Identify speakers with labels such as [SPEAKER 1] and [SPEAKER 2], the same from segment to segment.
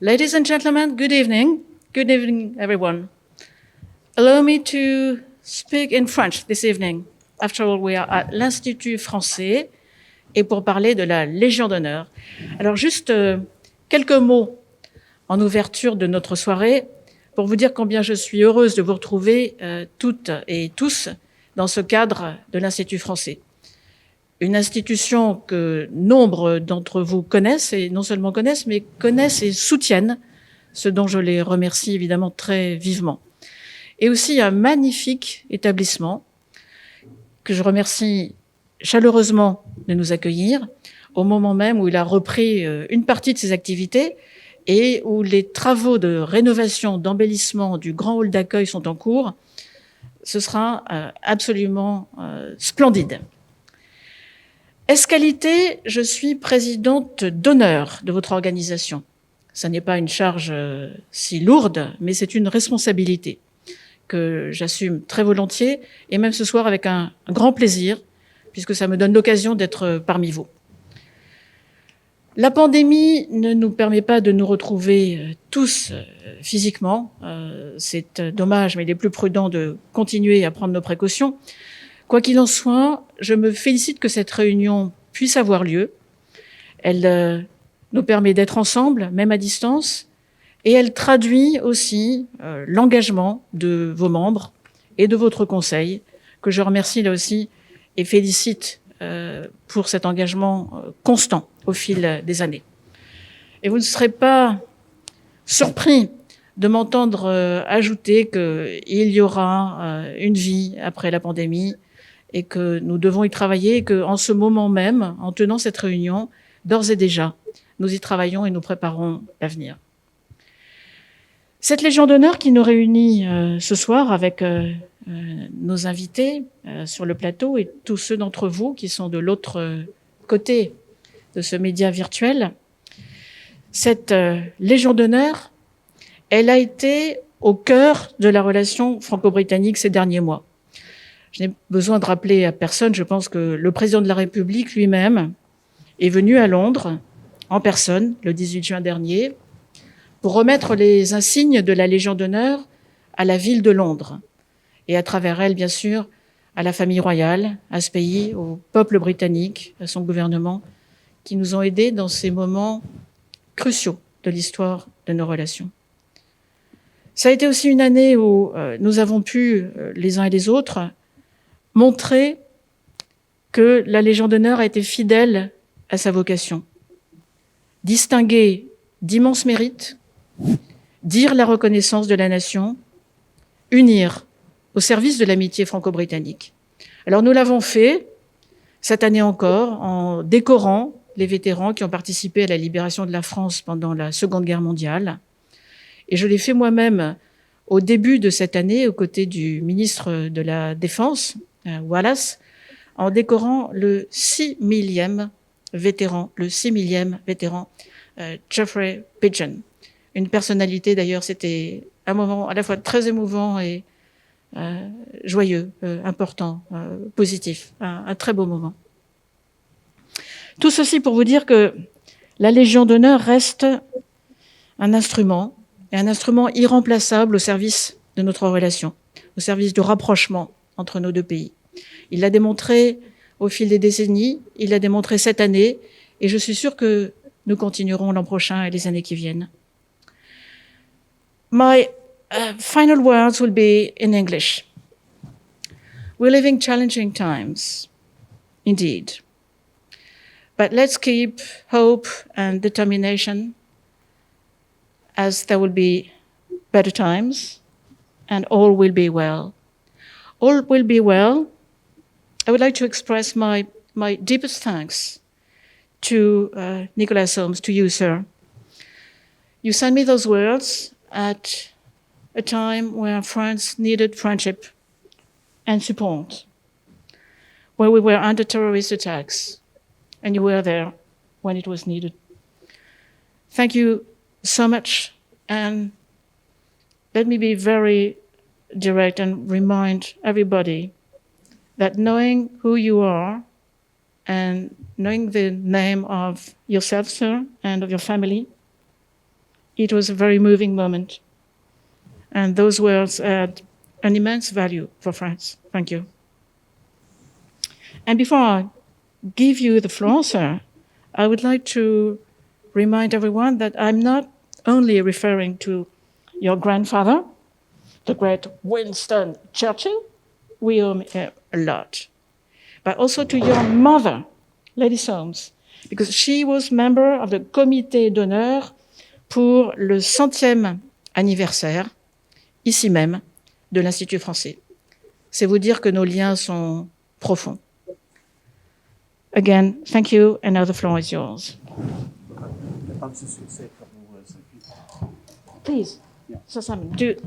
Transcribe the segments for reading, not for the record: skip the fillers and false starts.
[SPEAKER 1] Ladies and gentlemen, good evening. Good evening, everyone. Allow me to speak in French this evening. After all, we are at l'Institut français et pour parler de la Légion d'honneur. Alors juste quelques mots en ouverture de notre soirée pour vous dire combien je suis heureuse de vous retrouver toutes et tous dans ce cadre de l'Institut français. Une institution que nombre d'entre vous connaissent, et non seulement connaissent, mais connaissent et soutiennent, ce dont je les remercie évidemment très vivement. Et aussi un magnifique établissement que je remercie chaleureusement de nous accueillir au moment même où il a repris une partie de ses activités et où les travaux de rénovation, d'embellissement du grand hall d'accueil sont en cours. Ce sera absolument splendide. Escalité, je suis présidente d'honneur de votre organisation. Ça n'est pas une charge si lourde, mais c'est une responsabilité que j'assume très volontiers, et même ce soir avec un grand plaisir, puisque ça me donne l'occasion d'être parmi vous. La pandémie ne nous permet pas de nous retrouver tous physiquement. C'est dommage, mais il est plus prudent de continuer à prendre nos précautions. Quoi qu'il en soit, je me félicite que cette réunion puisse avoir lieu. Elle nous permet d'être ensemble, même à distance, et elle traduit aussi l'engagement de vos membres et de votre conseil, que je remercie là aussi et félicite pour cet engagement constant au fil des années. Et vous ne serez pas surpris de m'entendre ajouter qu'il y aura une vie après la pandémie, et que nous devons y travailler, et qu'en ce moment même, en tenant cette réunion, d'ores et déjà, nous y travaillons et nous préparons l'avenir. Cette Légion d'honneur qui nous réunit ce soir avec nos invités sur le plateau et tous ceux d'entre vous qui sont de l'autre côté de ce média virtuel, cette Légion d'honneur, elle a été au cœur de la relation franco-britannique ces derniers mois. Je n'ai besoin de rappeler à personne, je pense que le président de la République lui-même est venu à Londres en personne le 18 juin dernier pour remettre les insignes de la Légion d'honneur à la ville de Londres et à travers elle, bien sûr, à la famille royale, à ce pays, au peuple britannique, à son gouvernement, qui nous ont aidés dans ces moments cruciaux de l'histoire de nos relations. Ça a été aussi une année où nous avons pu, les uns et les autres, montrer que la Légion d'honneur a été fidèle à sa vocation. Distinguer d'immenses mérites, dire la reconnaissance de la nation, unir au service de l'amitié franco-britannique. Alors nous l'avons fait, cette année encore, en décorant les vétérans qui ont participé à la libération de la France pendant la Seconde Guerre mondiale. Et je l'ai fait moi-même au début de cette année, aux côtés du ministre de la Défense, Wallace, en décorant le 6 millième vétéran, Geoffrey Pigeon. Une personnalité d'ailleurs, c'était un moment à la fois très émouvant et joyeux, important, positif, un très beau moment. Tout ceci pour vous dire que la Légion d'honneur reste un instrument, et un instrument irremplaçable au service de notre relation, au service du rapprochement entre nos deux pays. Il l'a démontré au fil des décennies, il l'a démontré cette année, et je suis sûre que nous continuerons l'an prochain et les années qui viennent. My final words will be in English. We're living challenging times, indeed. But let's keep hope and determination, as there will be better times, and all will be well. All will be well. I would like to express my deepest thanks to Nicholas Soames, to you, sir. You sent me those words at a time where France needed friendship and support, where we were under terrorist attacks, and you were there when it was needed. Thank you so much, and let me be very direct and remind everybody that knowing who you are and knowing the name of yourself, sir, and of your family, It was a very moving moment. And those words had an immense value for France. Thank you. And before I give you the floor, sir, I would like to remind everyone that I'm not only referring to your grandfather, the great Winston Churchill, we owe him a lot, but also to your mother, Lady Soames, because she was member of the comité d'honneur pour le 100e anniversaire, ici même, de l'Institut français. C'est vous dire que nos liens sont profonds. Again, thank you, and now the floor is yours.
[SPEAKER 2] I'll just say a couple of words.
[SPEAKER 1] Please,
[SPEAKER 2] Yeah.
[SPEAKER 1] so Simon, do it.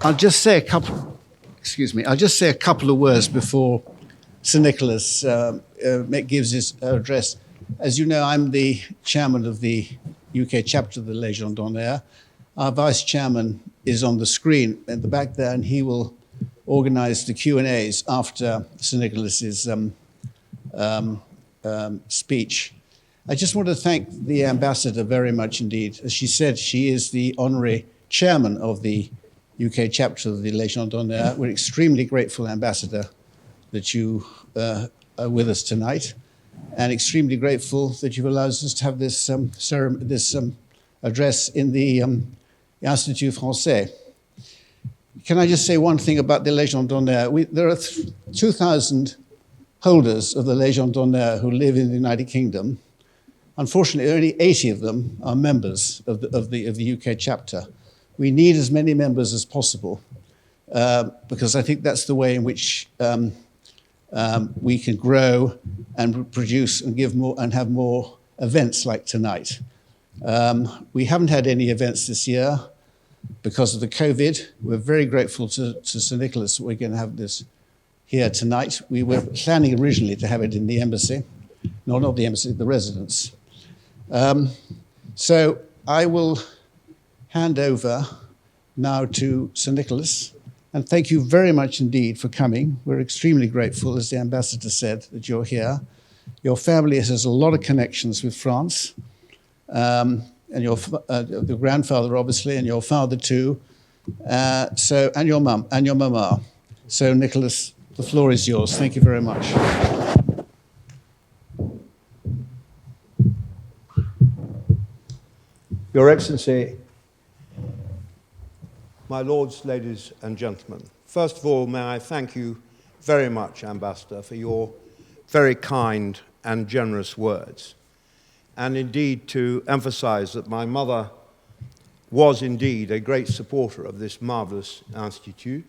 [SPEAKER 2] I'll just say a couple. Excuse me. I'll just say a couple of words before Sir Nicholas gives his address. As you know, I'm the chairman of the UK chapter of the Légion d'honneur. Our vice chairman is on the screen at the back there, and he will organize the Q&As after Sir Nicholas's speech. I just want to thank the ambassador very much indeed. As she said, she is the honorary chairman of the UK chapter of the Légion d'honneur. We're extremely grateful, Ambassador, that you are with us tonight, and extremely grateful that you've allowed us to have this address in the Institut Français. Can I just say one thing about the Légion d'honneur? There are 2,000 holders of the Légion d'honneur who live in the United Kingdom. Unfortunately, only 80 of them are members of the UK chapter. We need as many members as possible because I think that's the way in which we can grow and produce and give more and have more events like tonight. We haven't had any events this year because of the COVID. We're very grateful to Sir Nicholas that we're going to have this here tonight. We were planning originally to have it in the embassy. No, not the embassy, the residence. So I will hand over now to Sir Nicholas, and thank you very much indeed for coming. We're extremely grateful, as the ambassador said, that you're here. Your family has a lot of connections with France, and your grandfather, obviously, and your father too, and your mum, and your mama. So, Nicholas, the floor is yours. Thank you very much.
[SPEAKER 3] Your Excellency, my lords, ladies and gentlemen, first of all, may I thank you very much, Ambassador, for your very kind and generous words, and indeed to emphasize that my mother was indeed a great supporter of this marvelous institute,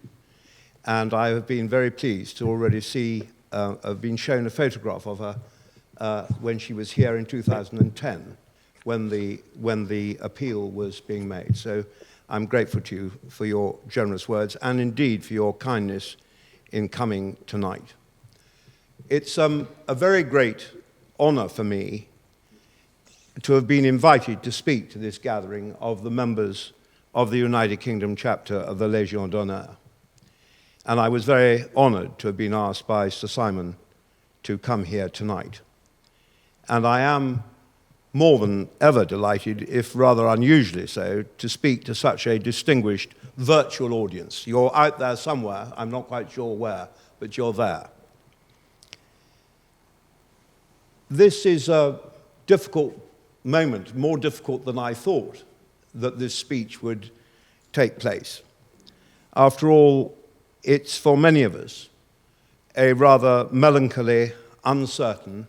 [SPEAKER 3] and I have been very pleased to already see, I've been shown a photograph of her when she was here in 2010, when the appeal was being made. So I'm grateful to you for your generous words and indeed for your kindness in coming tonight. It's a very great honor for me to have been invited to speak to this gathering of the members of the United Kingdom chapter of the Légion d'honneur. And I was very honored to have been asked by Sir Simon to come here tonight. And I am more than ever delighted, if rather unusually so, to speak to such a distinguished virtual audience. You're out there somewhere, I'm not quite sure where, but you're there. This is a difficult moment, more difficult than I thought that this speech would take place. After all, it's for many of us a rather melancholy, uncertain,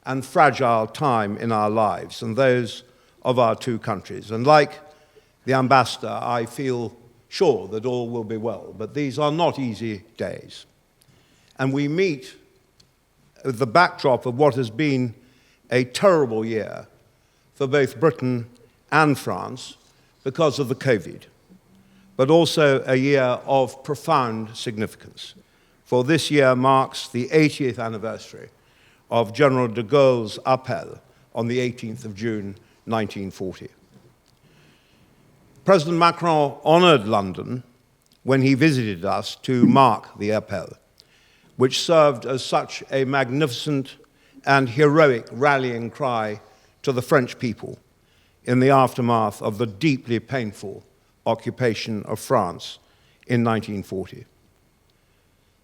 [SPEAKER 3] and fragile time in our lives and those of our two countries. And like the ambassador, I feel sure that all will be well, but these are not easy days. And we meet with the backdrop of what has been a terrible year for both Britain and France because of the COVID, but also a year of profound significance. For this year marks the 80th anniversary of General de Gaulle's appel on the 18th of June, 1940. President Macron honored London when he visited us to mark the appel which served as such a magnificent and heroic rallying cry to the French people in the aftermath of the deeply painful occupation of France in 1940.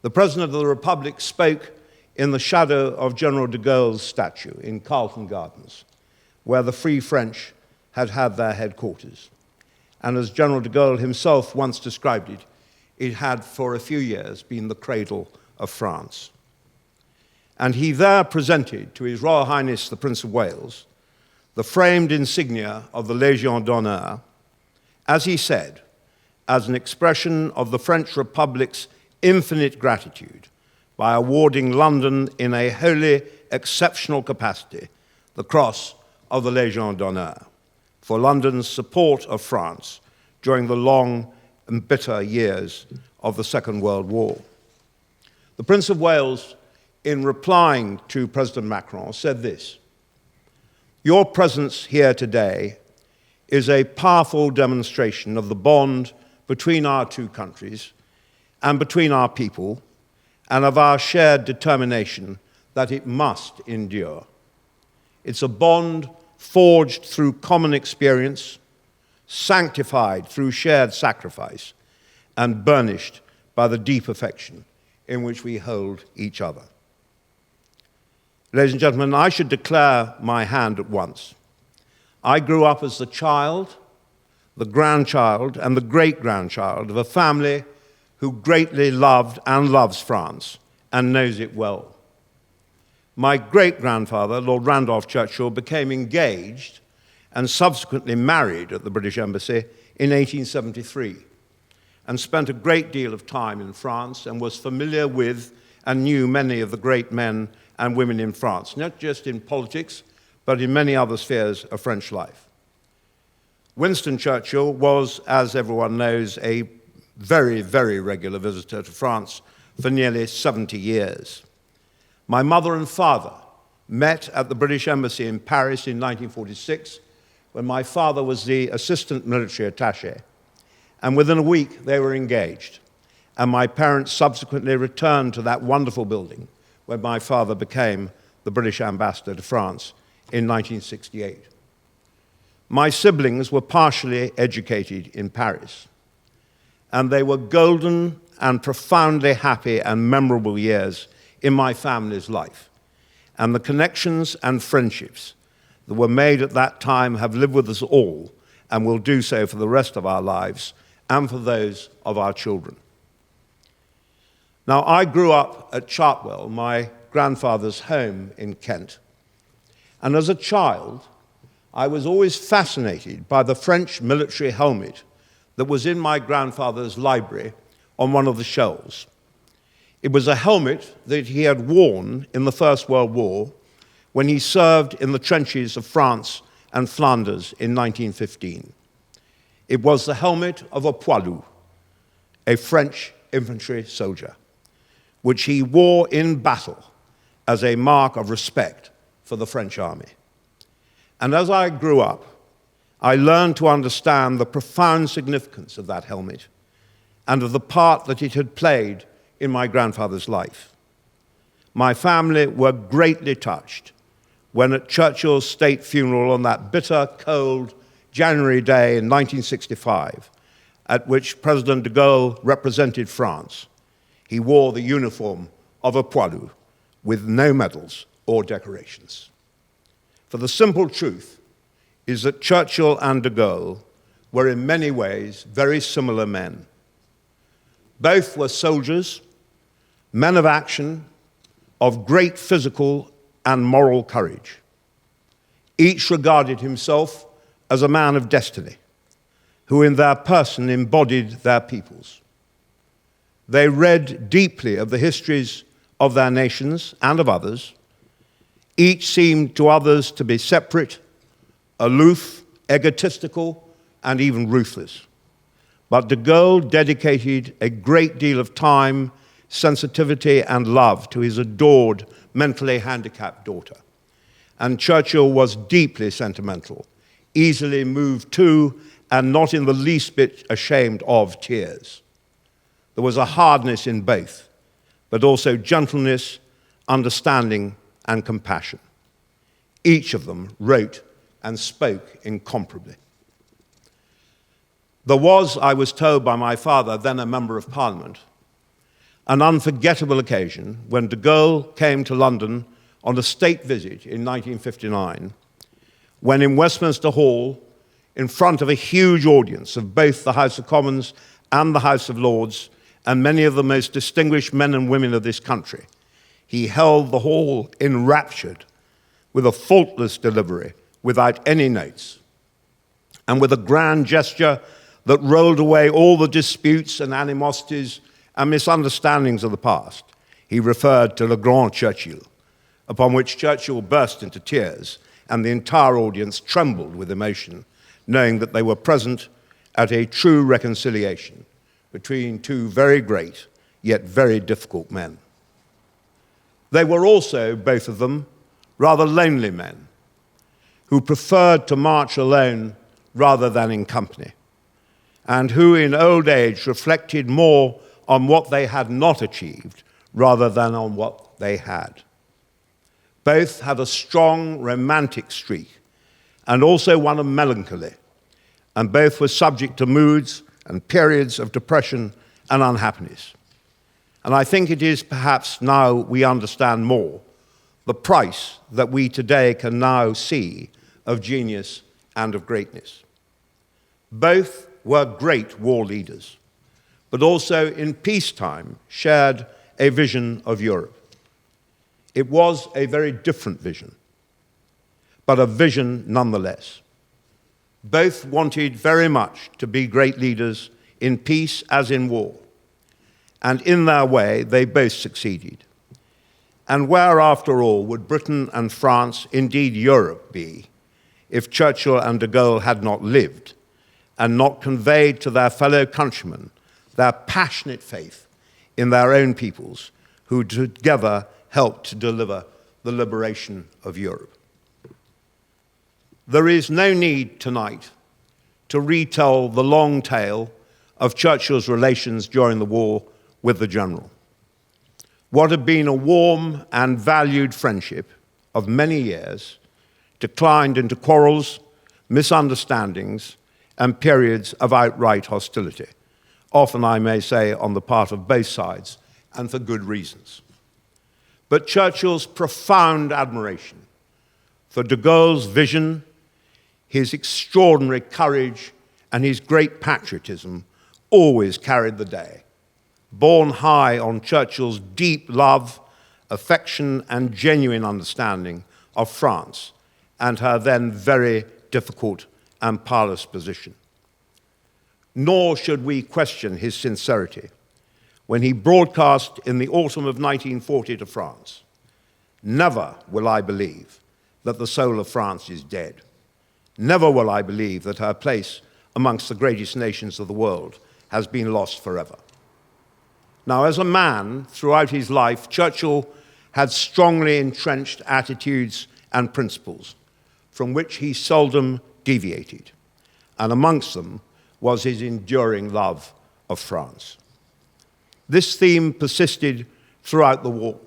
[SPEAKER 3] The President of the Republic spoke in the shadow of General de Gaulle's statue in Carlton Gardens, where the Free French had had their headquarters. And as General de Gaulle himself once described it, it had for a few years been the cradle of France. And he there presented to His Royal Highness the Prince of Wales the framed insignia of the Légion d'honneur, as he said, as an expression of the French Republic's infinite gratitude by awarding London in a wholly exceptional capacity the Cross of the Légion d'honneur for London's support of France during the long and bitter years of the Second World War. The Prince of Wales, in replying to President Macron, said this: "Your presence here today is a powerful demonstration of the bond between our two countries and between our people, and of our shared determination that it must endure. It's a bond forged through common experience, sanctified through shared sacrifice, and burnished by the deep affection in which we hold each other." Ladies and gentlemen, I should declare my hand at once. I grew up as the child, the grandchild, and the great-grandchild of a family who greatly loved and loves France and knows it well. My great-grandfather, Lord Randolph Churchill, became engaged and subsequently married at the British Embassy in 1873 and spent a great deal of time in France and was familiar with and knew many of the great men and women in France, not just in politics, but in many other spheres of French life. Winston Churchill was, as everyone knows, a very, very regular visitor to France for nearly 70 years. My mother and father met at the British Embassy in Paris in 1946, when my father was the assistant military attaché, and within a week they were engaged, and my parents subsequently returned to that wonderful building when my father became the British ambassador to France in 1968. My siblings were partially educated in Paris, and they were golden and profoundly happy and memorable years in my family's life. And the connections and friendships that were made at that time have lived with us all and will do so for the rest of our lives and for those of our children. Now, I grew up at Chartwell, my grandfather's home in Kent, and as a child, I was always fascinated by the French military helmet that was in my grandfather's library on one of the shelves. It was a helmet that he had worn in the First World War when he served in the trenches of France and Flanders in 1915. It was the helmet of a poilu, a French infantry soldier, which he wore in battle as a mark of respect for the French army. And as I grew up, I learned to understand the profound significance of that helmet and of the part that it had played in my grandfather's life. My family were greatly touched when at Churchill's state funeral on that bitter, cold January day in 1965, at which President de Gaulle represented France, he wore the uniform of a poilu with no medals or decorations. For the simple truth is that Churchill and de Gaulle were in many ways very similar men. Both were soldiers, men of action, of great physical and moral courage. Each regarded himself as a man of destiny, who in their person embodied their peoples. They read deeply of the histories of their nations and of others. Each seemed to others to be separate, aloof, egotistical, and even ruthless. But de Gaulle dedicated a great deal of time, sensitivity, and love to his adored, mentally handicapped daughter. And Churchill was deeply sentimental, easily moved to, and not in the least bit ashamed of, tears. There was a hardness in both but also gentleness, understanding, and compassion. Each of them wrote and spoke incomparably. There was, I was told by my father, then a member of Parliament, an unforgettable occasion when de Gaulle came to London on a state visit in 1959, when in Westminster Hall, in front of a huge audience of both the House of Commons and the House of Lords, and many of the most distinguished men and women of this country, he held the hall enraptured with a faultless delivery, without any notes, and with a grand gesture that rolled away all the disputes and animosities and misunderstandings of the past. He referred to le grand Churchill, upon which Churchill burst into tears, and the entire audience trembled with emotion, knowing that they were present at a true reconciliation between two very great, yet very difficult men. They were also, both of them, rather lonely men, who preferred to march alone rather than in company, and who in old age reflected more on what they had not achieved rather than on what they had. Both had a strong romantic streak and also one of melancholy, and both were subject to moods and periods of depression and unhappiness. And I think it is perhaps now we understand more the price that we today can now see of genius and of greatness. Both were great war leaders, but also in peacetime shared a vision of Europe. It was a very different vision, but a vision nonetheless. Both wanted very much to be great leaders in peace as in war, and in their way they both succeeded. And where, after all, would Britain and France, indeed Europe, be if Churchill and de Gaulle had not lived and not conveyed to their fellow countrymen their passionate faith in their own peoples, who together helped to deliver the liberation of Europe? There is no need tonight to retell the long tale of Churchill's relations during the war with the general. What had been a warm and valued friendship of many years declined into quarrels, misunderstandings, and periods of outright hostility, often, I may say, on the part of both sides, and for good reasons. But Churchill's profound admiration for de Gaulle's vision, his extraordinary courage, and his great patriotism always carried the day, borne high on Churchill's deep love, affection, and genuine understanding of France and her then very difficult and powerless position. Nor should we question his sincerity when he broadcast in the autumn of 1940 to France, "Never will I believe that the soul of France is dead. Never will I believe that her place amongst the greatest nations of the world has been lost forever." Now, as a man, throughout his life, Churchill had strongly entrenched attitudes and principles from which he seldom deviated, and amongst them was his enduring love of France. This theme persisted throughout the war.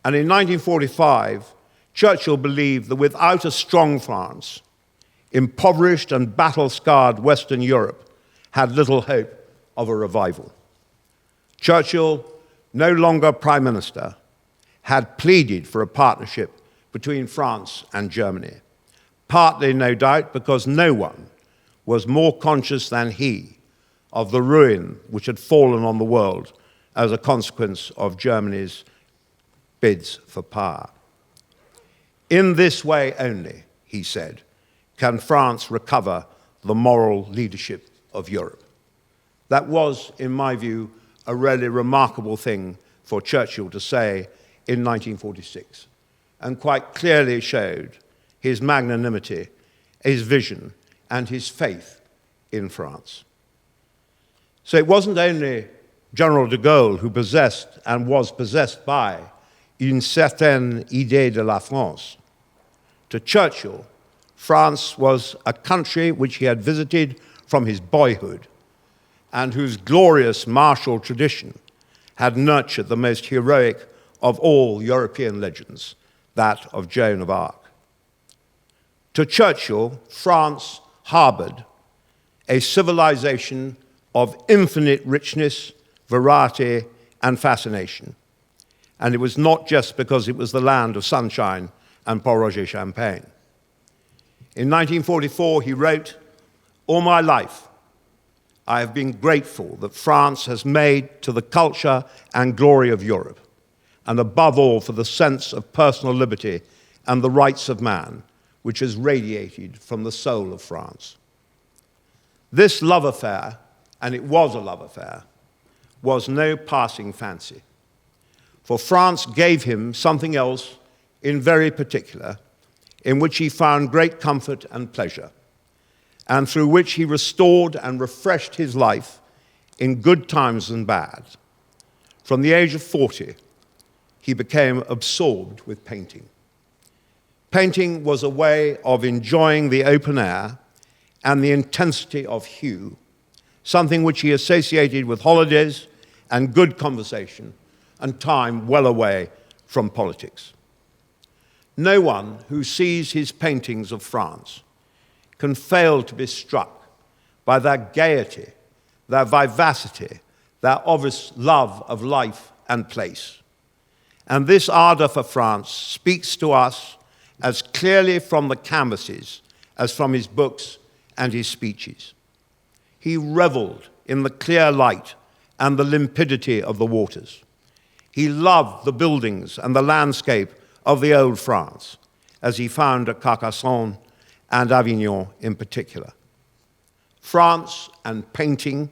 [SPEAKER 3] And in 1945, Churchill believed that without a strong France, impoverished and battle-scarred Western Europe had little hope of a revival. Churchill, no longer Prime Minister, had pleaded for a partnership between France and Germany, partly, no doubt, because no one was more conscious than he of the ruin which had fallen on the world as a consequence of Germany's bids for power. In this way only, he said, can France recover the moral leadership of Europe. That was, in my view, a really remarkable thing for Churchill to say in 1946, and quite clearly showed his magnanimity, his vision, and his faith in France. So it wasn't only General de Gaulle who possessed and was possessed by une certaine idée de la France. To Churchill, France was a country which he had visited from his boyhood and whose glorious martial tradition had nurtured the most heroic of all European legends, that of Joan of Arc. To Churchill, France harbored a civilization of infinite richness, variety, and fascination. And it was not just because it was the land of sunshine and Paul Roger champagne. In 1944, he wrote, "All my life, I have been grateful that France has made to the culture and glory of Europe, and above all for the sense of personal liberty and the rights of man, which has radiated from the soul of France." This love affair, and it was a love affair, was no passing fancy. For France gave him something else in very particular, in which he found great comfort and pleasure, and through which he restored and refreshed his life in good times and bad. From the age of 40, he became absorbed with painting. Painting was a way of enjoying the open air and the intensity of hue, something which he associated with holidays and good conversation and time well away from politics. No one who sees his paintings of France can fail to be struck by their gaiety, their vivacity, their obvious love of life and place. And this ardor for France speaks to us as clearly from the canvases as from his books and his speeches. He reveled in the clear light and the limpidity of the waters. He loved the buildings and the landscape of the old France, as he found at Carcassonne and Avignon in particular. France and painting,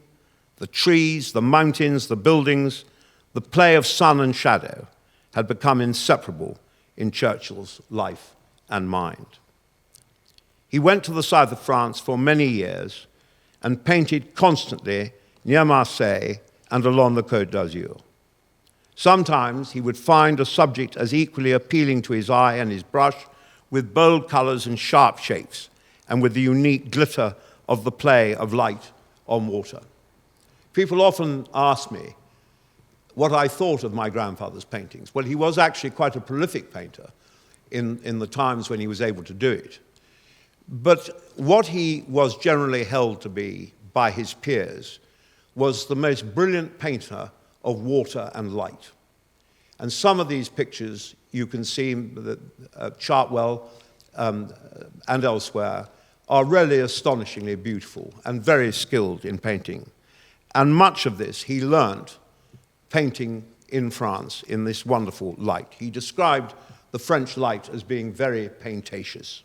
[SPEAKER 3] the trees, the mountains, the buildings, the play of sun and shadow had become inseparable in Churchill's life and mind. He went to the south of France for many years and painted constantly near Marseille and along the Côte d'Azur. Sometimes he would find a subject as equally appealing to his eye and his brush, with bold colors and sharp shapes, and with the unique glitter of the play of light on water. People often ask me what I thought of my grandfather's paintings. Well, he was actually quite a prolific painter in the times when he was able to do it. But what he was generally held to be by his peers was the most brilliant painter of water and light. And some of these pictures you can see at Chartwell and elsewhere are really astonishingly beautiful and very skilled in painting. And much of this he learnt painting in France in this wonderful light. He described the French light as being very paintaceous.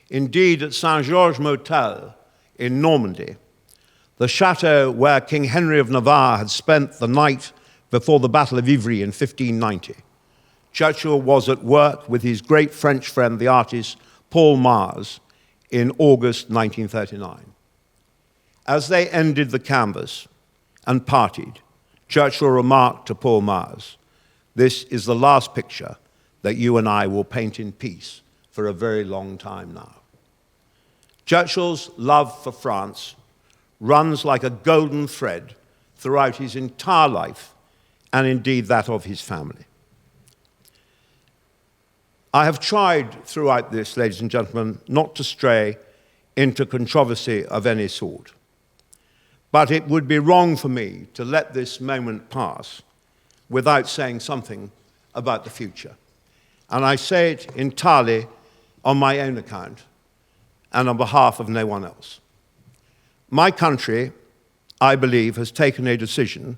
[SPEAKER 3] Indeed, at Saint-Georges Motel in Normandy, the chateau where King Henry of Navarre had spent the night before the Battle of Ivry in 1590, Churchill was at work with his great French friend, the artist Paul Mars, in August 1939. As they ended the canvas and parted, Churchill remarked to Paul Mars, "This is the last picture that you and I will paint in peace for a very long time now." Churchill's love for France runs like a golden thread throughout his entire life, and indeed that of his family. I have tried throughout this, ladies and gentlemen, not to stray into controversy of any sort. But it would be wrong for me to let this moment pass without saying something about the future. And I say it entirely on my own account and on behalf of no one else. My country, I believe, has taken a decision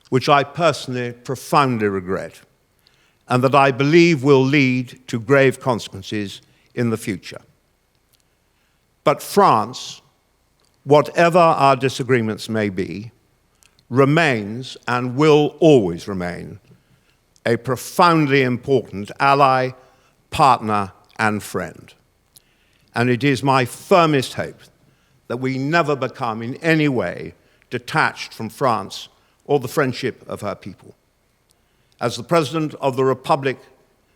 [SPEAKER 3] which I personally profoundly regret, and that I believe will lead to grave consequences in the future. But France, whatever our disagreements may be, remains and will always remain a profoundly important ally, partner, and friend. And it is my firmest hope that we never become in any way detached from France or the friendship of her people. As the President of the Republic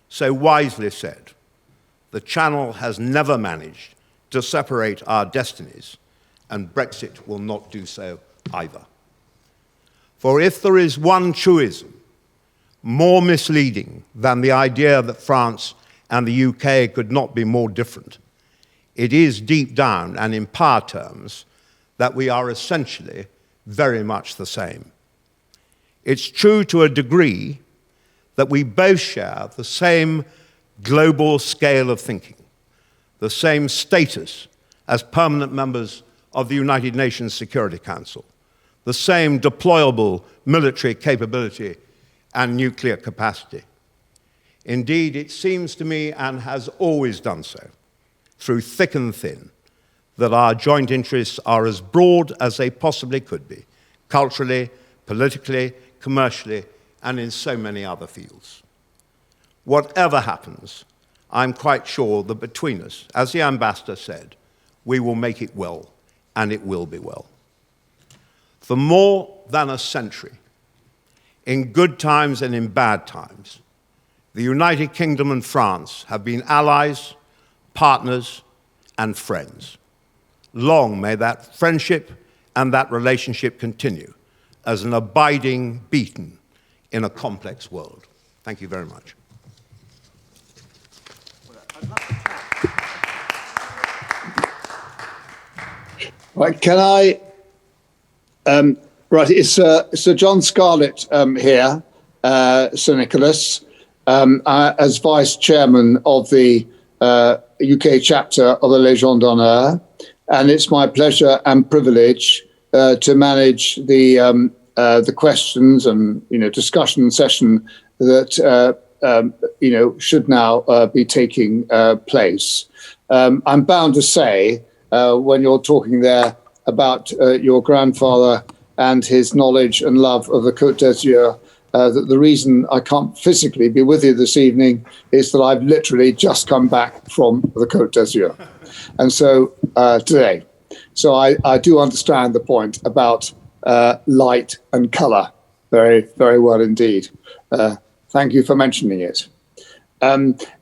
[SPEAKER 3] so wisely said, the Channel has never managed to separate our destinies, and Brexit will not do so either. For if there is one truism more misleading than the idea that France and the UK could not be more different, it is deep down and in power terms that we are essentially very much the same. It's true to a degree that we both share the same global scale of thinking, the same status as permanent members of the United Nations Security Council, the same deployable military capability and nuclear capacity. Indeed, it seems to me, and has always done so, through thick and thin, that our joint interests are as broad as they possibly could be, culturally, politically, commercially, and in so many other fields. Whatever happens, I'm quite sure that between us, as the ambassador said, we will make it well, and it will be well. For more than a century, in good times and in bad times, the United Kingdom and France have been allies, partners, and friends. Long may that friendship and that relationship continue as an abiding beacon in a complex world. Thank you very much.
[SPEAKER 4] Right, can I? Right, it's Sir John Scarlett here, Sir Nicholas, as Vice Chairman of the UK chapter of the Légion d'honneur, and it's my pleasure and privilege to manage the questions and discussion session that should now be taking place. I'm bound to say, when you're talking there about your grandfather and his knowledge and love of the Côte d'Azur, that the reason I can't physically be with you this evening is that I've literally just come back from the Côte d'Azur. And so today, so I do understand the point about light and colour very, very well indeed. Thank you for mentioning it.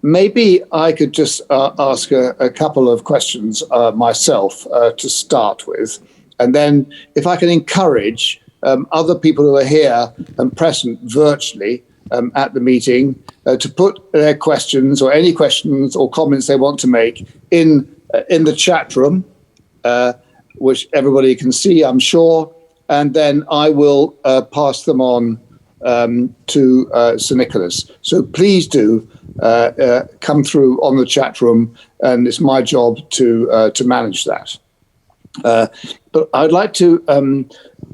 [SPEAKER 4] Maybe I could just ask a couple of questions myself to start with. And then if I can encourage other people who are here and present virtually at the meeting to put their questions or any questions or comments they want to make in the chat room, which everybody can see, I'm sure. And then I will pass them on to Sir Nicholas. So please do come through on the chat room, and it's my job to manage that. But I'd like to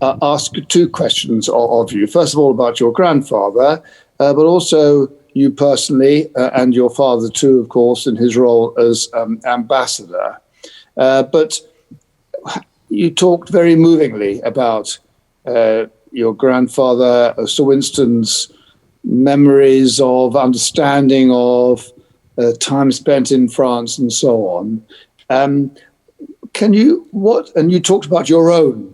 [SPEAKER 4] ask two questions of you. First of all, about your grandfather, but also you personally, and your father too, of course, in his role as ambassador. But you talked very movingly about your grandfather, Sir Winston's memories of understanding of time spent in France and so on. And you talked about your own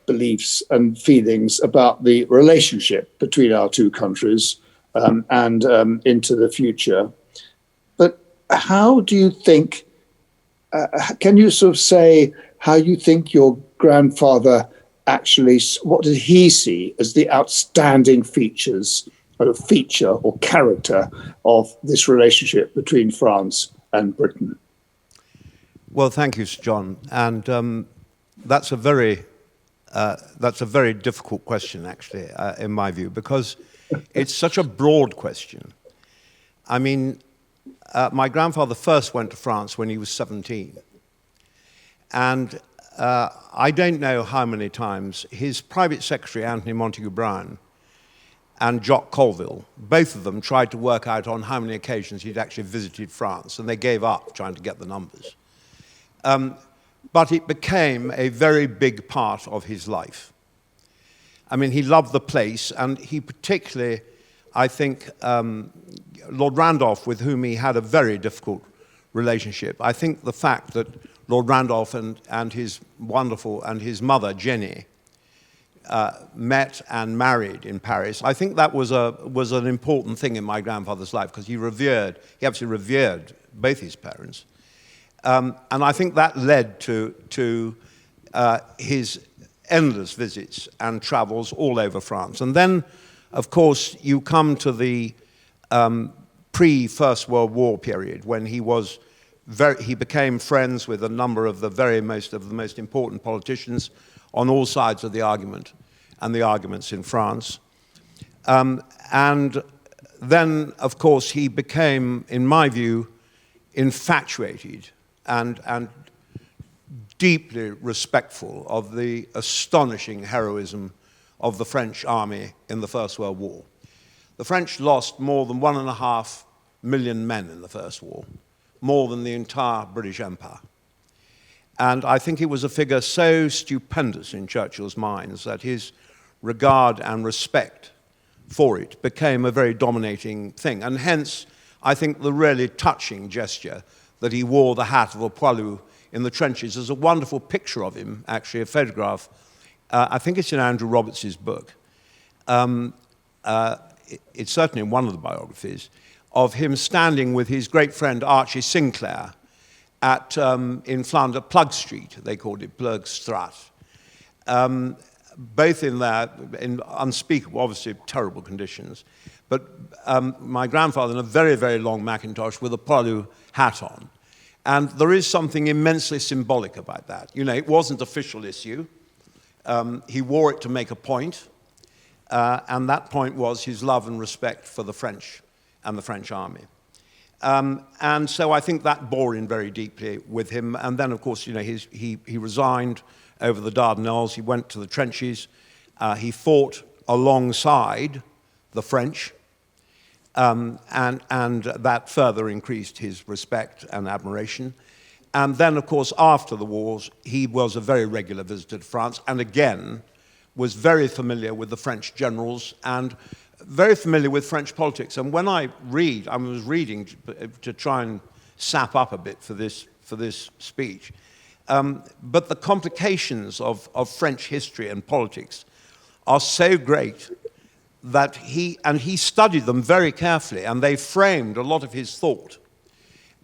[SPEAKER 4] beliefs and feelings about the relationship between our two countries and into the future. But how do you think, can you sort of say how you think your grandfather actually, what did he see as the outstanding features or feature or character of this relationship between France and Britain?
[SPEAKER 3] Well, thank you, Sir John. And that's a very difficult question, actually, in my view, because it's such a broad question. I mean, my grandfather first went to France when he was 17. And I don't know how many times his private secretary, Anthony Montague Brown, and Jock Colville, both of them tried to work out on how many occasions he'd actually visited France, and they gave up trying to get the numbers. But it became a very big part of his life. I mean, he loved the place, and he particularly, I think, Lord Randolph, with whom he had a very difficult relationship, I think the fact that Lord Randolph and his mother, Jenny, met and married in Paris, I think that was an important thing in my grandfather's life, because he absolutely revered both his parents. And I think that led to his endless visits and travels all over France. And then, of course, you come to the pre-First World War period when he became friends with a number of the most important politicians on all sides of the argument and the arguments in France. And then, of course, he became, in my view, infatuated and deeply respectful of the astonishing heroism of the French army in the First World War. The French lost more than 1.5 million men in the First War, more than the entire British Empire. And I think it was a figure so stupendous in Churchill's minds that his regard and respect for it became a very dominating thing. And hence, I think the really touching gesture that he wore the hat of a poilu in the trenches. There's a wonderful picture of him, actually, a photograph. I think it's in Andrew Roberts' book. It's certainly in one of the biographies, of him standing with his great friend Archie Sinclair in Flanders, Plug Street, they called it, Plugstraat. Both in there, in unspeakable, obviously terrible conditions. But my grandfather in a very, very long Macintosh with a poilu hat on. And there is something immensely symbolic about that. You know, it wasn't official issue. He wore it to make a point. And that point was his love and respect for the French and the French army. And so I think that bore in very deeply with him. And then, of course, you know, he resigned over the Dardanelles. He went to the trenches. He fought alongside the French. And that further increased his respect and admiration. And then, of course, after the wars, he was a very regular visitor to France, and again, was very familiar with the French generals and very familiar with French politics. And when I was reading to try and sap up a bit for this speech, but the complications of French history and politics are so great that he studied them very carefully, and they framed a lot of his thought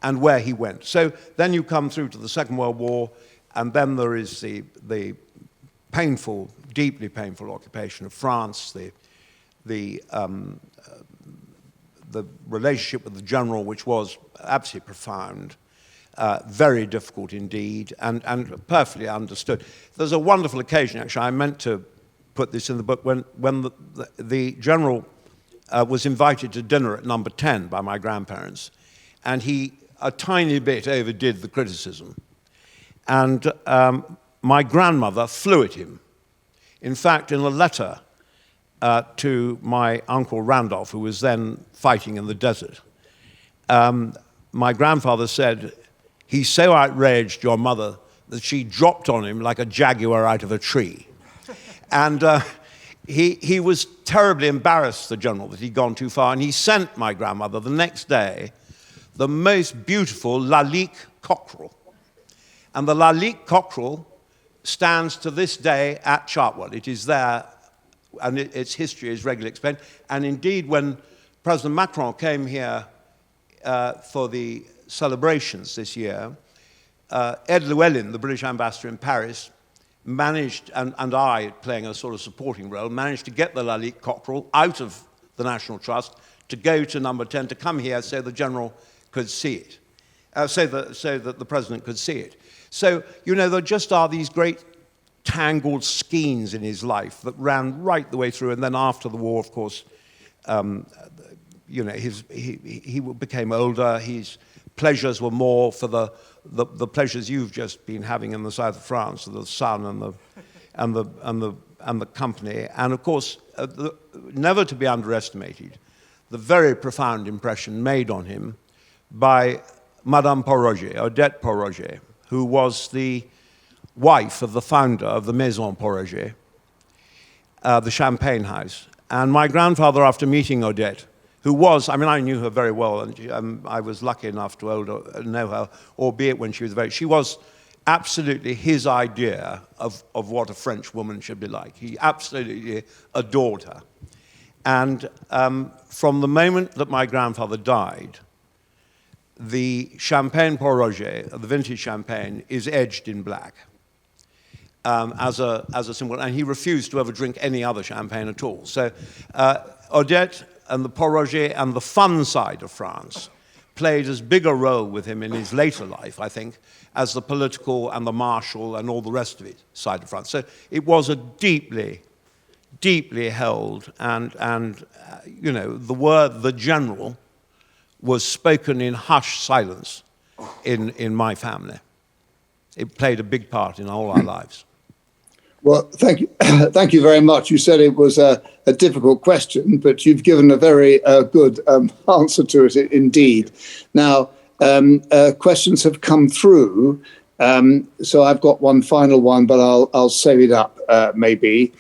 [SPEAKER 3] and where he went. So then you come through to the Second World War, and then there is the painful, deeply painful occupation of France, the relationship with the general, which was absolutely profound, very difficult indeed, and perfectly understood. There's a wonderful occasion, actually, I meant to put this in the book, when the general was invited to dinner at number 10 by my grandparents, and he a tiny bit overdid the criticism. And my grandmother flew at him. In fact, in a letter to my uncle Randolph, who was then fighting in the desert, my grandfather said, "He so outraged your mother that she dropped on him like a jaguar out of a tree." And he was terribly embarrassed, the general, that he'd gone too far, and he sent my grandmother the next day the most beautiful Lalique cockerel. And the Lalique cockerel stands to this day at Chartwell. It is there, and its history is regularly explained. And indeed, when President Macron came here for the celebrations this year, Ed Llewellyn, the British ambassador in Paris, managed, and I, playing a sort of supporting role, managed to get the Lalique cockerel out of the National Trust to go to number 10, to come here so the general could see it, so that the president could see it. So, you know, there just are these great tangled skeins in his life that ran right the way through. And then after the war, of course, you know, he became older. His pleasures were more for the pleasures you've just been having in the south of France, the sun and the company. And of course, never to be underestimated, the very profound impression made on him by Madame Port-Roger, Odette Port-Roger, who was the wife of the founder of the Maison Port-Roger, the Champagne House. And my grandfather, after meeting Odette, who was, I mean, I knew her very well, and I was lucky enough to know her, albeit when she was absolutely his idea of what a French woman should be like. He absolutely adored her. And from the moment that my grandfather died, the Champagne Port-Roger, the vintage champagne, is edged in black. as a symbol, and he refused to ever drink any other champagne at all. So Odette and the Port Roger and the fun side of France played as big a role with him in his later life, I think, as the political and the martial and all the rest of it side of France. So it was a deeply, deeply held, and you know, the word "the general" was spoken in hushed silence in my family. It played a big part in all our lives.
[SPEAKER 4] Well, thank you. Thank you very much. You said it was a difficult question, but you've given a very good answer to it indeed. Now, questions have come through. So I've got one final one, but I'll save it up maybe.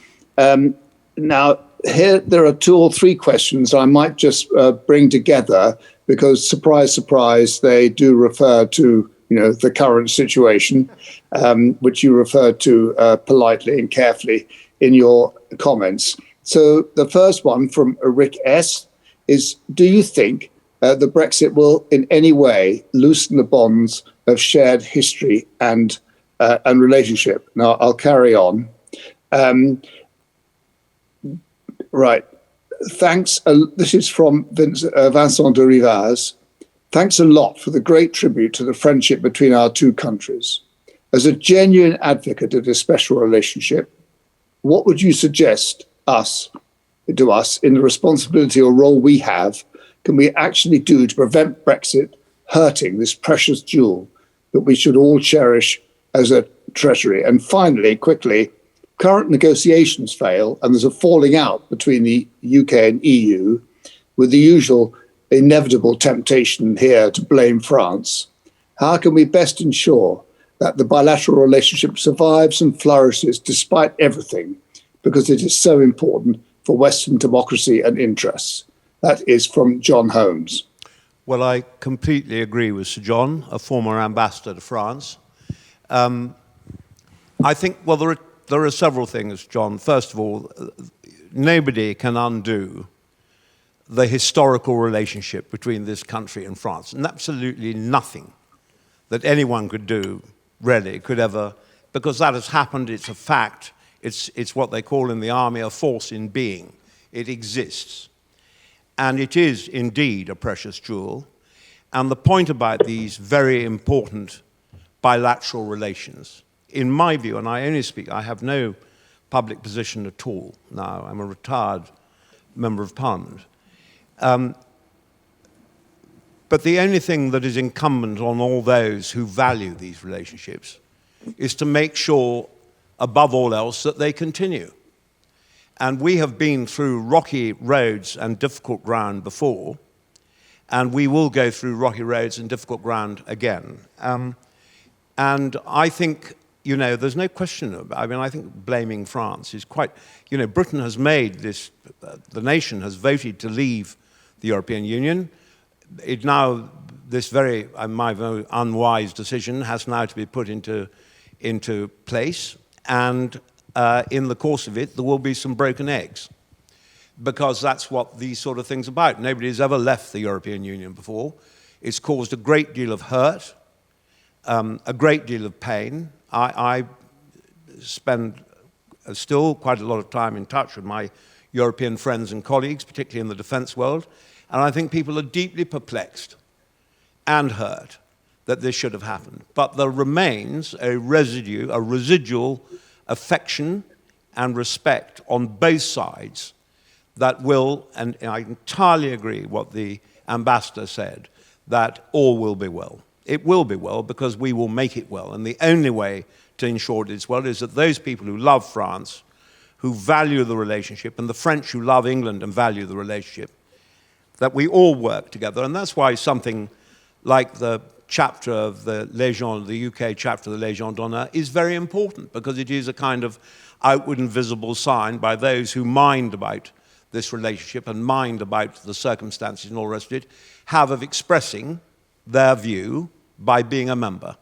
[SPEAKER 4] Now, here there are 2 or 3 questions I might just bring together because, surprise, surprise, they do refer to the current situation, which you referred to politely and carefully in your comments. So the first one from Rick S. is, do you think that Brexit will in any way loosen the bonds of shared history and relationship? Now, I'll carry on. Right. Thanks. This is from Vincent de Rivaz. Thanks a lot for the great tribute to the friendship between our 2 countries. As a genuine advocate of this special relationship, what would you suggest to us in the responsibility or role we have, can we actually do to prevent Brexit hurting this precious jewel that we should all cherish as a treasury? And finally, quickly, current negotiations fail and there's a falling out between the UK and EU with the usual inevitable temptation here to blame France. How can we best ensure that the bilateral relationship survives and flourishes despite everything, because it is so important for Western democracy and interests? That is from John Holmes.
[SPEAKER 3] Well, I completely agree with Sir John, a former ambassador to France. I think, well, there are several things, John. First of all, nobody can undo the historical relationship between this country and France, and absolutely nothing that anyone could do really could ever, because that has happened, it's a fact, it's what they call in the army a force in being. It exists. And it is indeed a precious jewel. And the point about these very important bilateral relations, in my view, and I only speak, I have no public position at all now, I'm a retired member of Parliament. But the only thing that is incumbent on all those who value these relationships is to make sure, above all else, that they continue. And we have been through rocky roads and difficult ground before, and we will go through rocky roads and difficult ground again. And I think, there's no question about, I think blaming France is quite, Britain has made this, the nation has voted to leave the European Union. This very, my very unwise decision has now to be put into place, and in the course of it, there will be some broken eggs, because that's what these sort of things are about. Nobody has ever left the European Union before. It's caused a great deal of hurt, a great deal of pain. I spend still quite a lot of time in touch with my European friends and colleagues, particularly in the defense world, and I think people are deeply perplexed and hurt that this should have happened. But there remains a residual affection and respect on both sides that will, and I entirely agree what the ambassador said, that all will be well. It will be well because we will make it well. And the only way to ensure it is well is that those people who love France, who value the relationship, and the French who love England and value the relationship, that we all work together. And that's why something like the chapter of the Légion, the UK chapter of the Légion d'honneur, is very important, because it is a kind of outward and visible sign by those who mind about this relationship and mind about the circumstances and all the rest of it, have of expressing their view by being a member.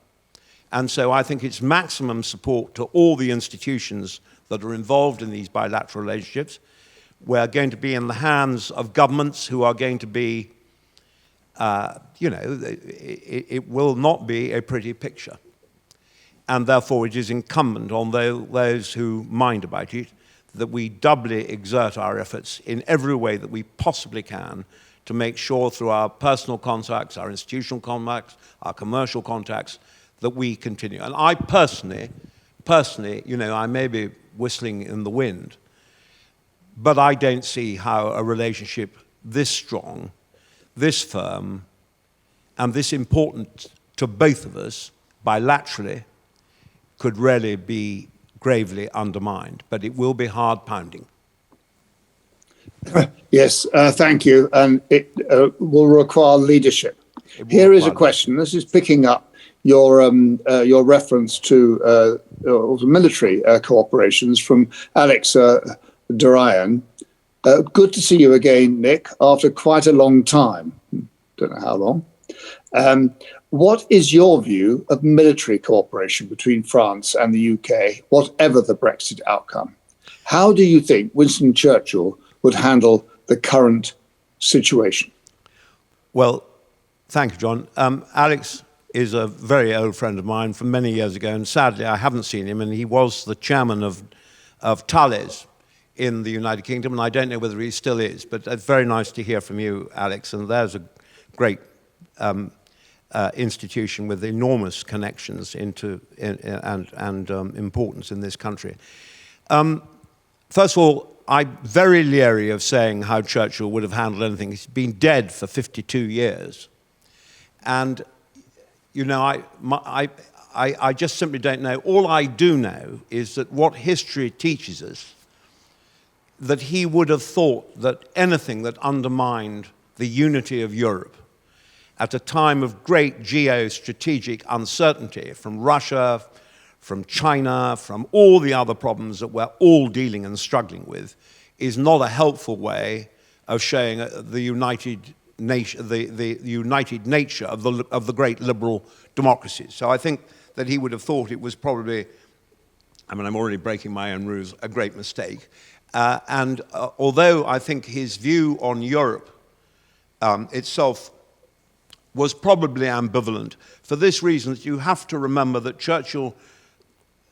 [SPEAKER 3] And so I think it's maximum support to all the institutions that are involved in these bilateral relationships. We're going to be in the hands of governments who are going to be, it will not be a pretty picture. and therefore it is incumbent on those who mind about it that we doubly exert our efforts in every way that we possibly can to make sure through our personal contacts, our institutional contacts, our commercial contacts, that we continue. And I personally, I may be whistling in the wind, but I don't see how a relationship this strong, this firm, and this important to both of us bilaterally could really be gravely undermined. But it will be hard pounding.
[SPEAKER 4] Yes, thank you. And it will require leadership. Here is a question. This is picking up your reference to military cooperations from Alex Dorian. Good to see you again, Nick, after quite a long time. Don't know how long. What is your view of military cooperation between France and the UK, whatever the Brexit outcome? How do you think Winston Churchill would handle the current situation? Well,
[SPEAKER 3] thank you, John. Alex is a very old friend of mine from many years ago, and sadly I haven't seen him, and he was the chairman of Thales in the United Kingdom, and I don't know whether he still is, but it's very nice to hear from you, Alex, and there's a great institution with enormous connections and importance in this country. First of all, I'm very leery of saying how Churchill would have handled anything. He's been dead for 52 years. And, you know, I just simply don't know. All I do know is that what history teaches us, that he would have thought that anything that undermined the unity of Europe at a time of great geostrategic uncertainty from Russia, from China, from all the other problems that we're all dealing and struggling with, is not a helpful way of showing the united nature of the great liberal democracies. So I think that he would have thought it was probably, I mean, I'm already breaking my own rules, a great mistake. Although I think his view on Europe itself was probably ambivalent, for this reason, that you have to remember that Churchill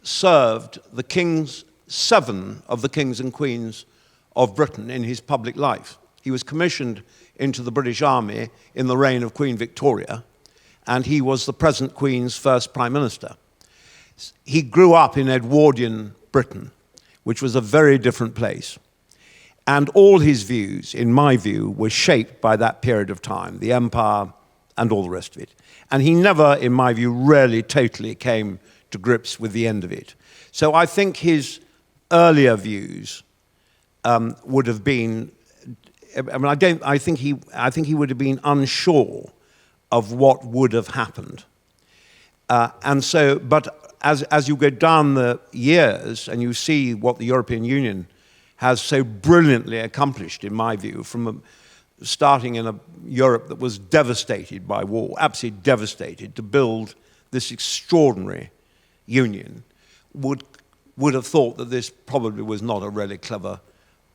[SPEAKER 3] served the kings, 7 of the kings and queens of Britain in his public life. He was commissioned into the British Army in the reign of Queen Victoria, and he was the present Queen's first Prime Minister. He grew up in Edwardian Britain, which was a very different place. And all his views, in my view, were shaped by that period of time, the empire and all the rest of it. And he never, in my view, really totally came to grips with the end of it. So I think his earlier views would have been, I think he would have been unsure of what would have happened. But as you go down the years and you see what the European Union has so brilliantly accomplished, in my view, from starting in a Europe that was devastated by war, absolutely devastated, to build this extraordinary union, would have thought that this probably was not a really clever